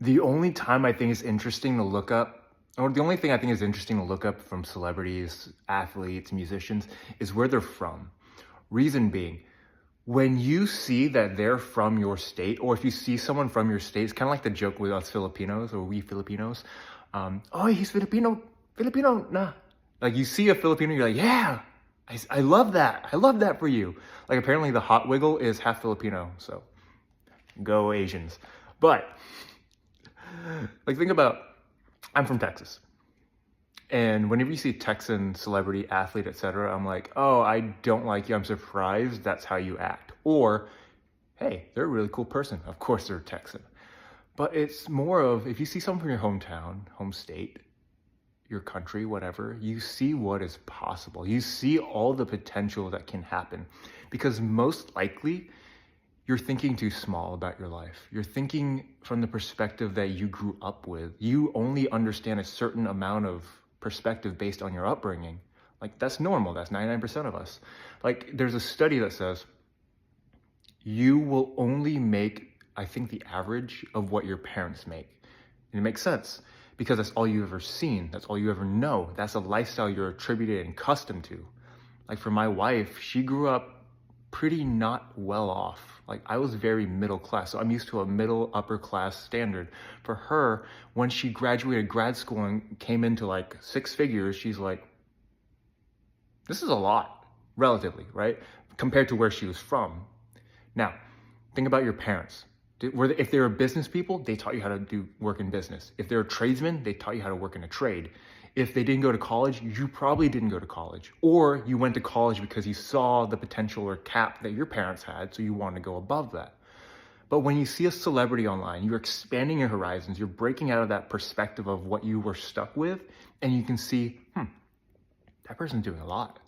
The only time I think is interesting to look up, or the only thing I think is interesting to look up from celebrities, athletes, musicians, is where they're from. Reason being, when you see that they're from your state, or if you see someone from your state, it's kind of like the joke with us Filipinos or we Filipinos. Oh, he's Filipino, Filipino, nah. Like you see a Filipino, you're like, yeah, I love that. I love that for you. Like apparently the Hot Wiggle is half Filipino, so go Asians. But like think about, I'm from Texas. And whenever you see Texan celebrity, athlete, etc., I'm like, oh, I don't like you. I'm surprised that's how you act. Or, hey, they're a really cool person. Of course they're Texan. But it's more of, if you see someone from your hometown, home state, your country, whatever, you see what is possible. You see all the potential that can happen. Because most likely, you're thinking too small about your life. You're thinking from the perspective that you grew up with. You only understand a certain amount of perspective based on your upbringing. Like that's normal. That's 99% of us. Like there's a study that says you will only make, I think, the average of what your parents make. And it makes sense because that's all you've ever seen. That's all you ever know. That's a lifestyle you're attributed and accustomed to. Like for my wife, she grew up pretty not well off. Like I was very middle class. So I'm used to a middle upper class standard. For her, when she graduated grad school and came into like six figures, she's like, this is a lot, relatively, right? Compared to where she was from. Now, think about your parents. If they were business people, they taught you how to do work in business. If they're tradesmen, they taught you how to work in a trade. If they didn't go to college, you probably didn't go to college. Or you went to college because you saw the potential or cap that your parents had, so you wanted to go above that. But when you see a celebrity online, you're expanding your horizons, you're breaking out of that perspective of what you were stuck with, and you can see, that person's doing a lot.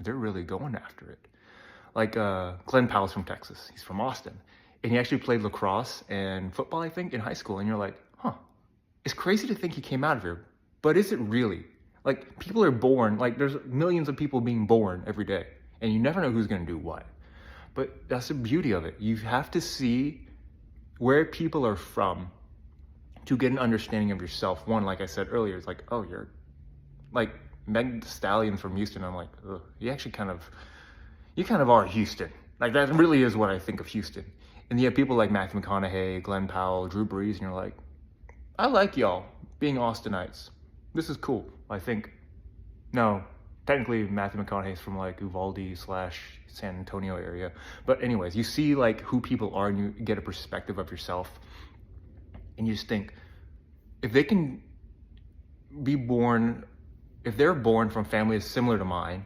They're really going after it. Like Glenn Powell's from Texas. He's from Austin. And he actually played lacrosse and football, I think, in high school. And you're like, it's crazy to think he came out of here. But is it really? Like, people are born, like, there's millions of people being born every day, and you never know who's going to do what. But that's the beauty of it. You have to see where people are from to get an understanding of yourself. One, like I said earlier, it's like, oh, you're, like, Meg Thee Stallion from Houston. I'm like, ugh, you kind of are Houston. Like, that really is what I think of Houston. And you have people like Matthew McConaughey, Glenn Powell, Drew Brees, and you're like, I like y'all being Austinites. This is cool, I think. No, technically Matthew McConaughey's from like Uvalde/San Antonio area. But anyways, you see like who people are and you get a perspective of yourself. And you just think, if they can be born, if they're born from families similar to mine,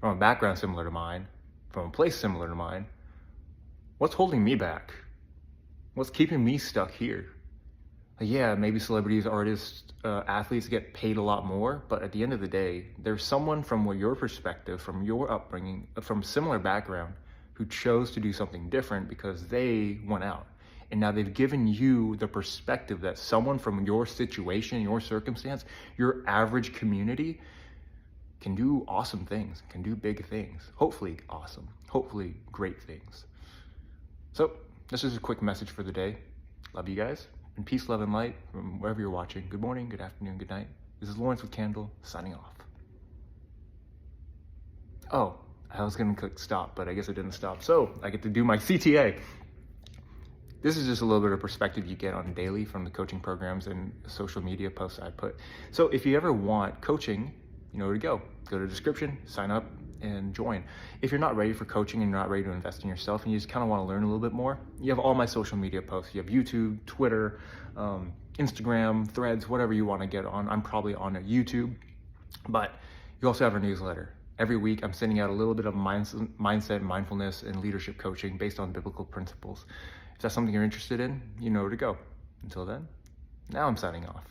from a background similar to mine, from a place similar to mine, what's holding me back? What's keeping me stuck here? Yeah, maybe celebrities, artists, athletes get paid a lot more, but at the end of the day, there's someone from your perspective, from your upbringing, from similar background, who chose to do something different because they went out. And now they've given you the perspective that someone from your situation, your circumstance, your average community can do awesome things, can do big things. Hopefully awesome, hopefully great things. So this is a quick message for the day. Love you guys. And peace, love, and light from wherever you're watching. Good morning, good afternoon, good night. This is Lawrence with Candle, signing off. Oh, I was gonna click stop, but I guess I didn't stop. So I get to do my CTA. This is just a little bit of perspective you get on daily from the coaching programs and social media posts I put. So if you ever want coaching, you know where to go. Go to the description, sign up, and join. If you're not ready for coaching and you're not ready to invest in yourself and you just kind of want to learn a little bit more, you have all my social media posts. You have YouTube, Twitter, Instagram, Threads, whatever you want to get on. I'm probably on YouTube, but you also have our newsletter. Every week I'm sending out a little bit of mindset, mindfulness, and leadership coaching based on biblical principles. If that's something you're interested in, you know where to go. Until then, now I'm signing off.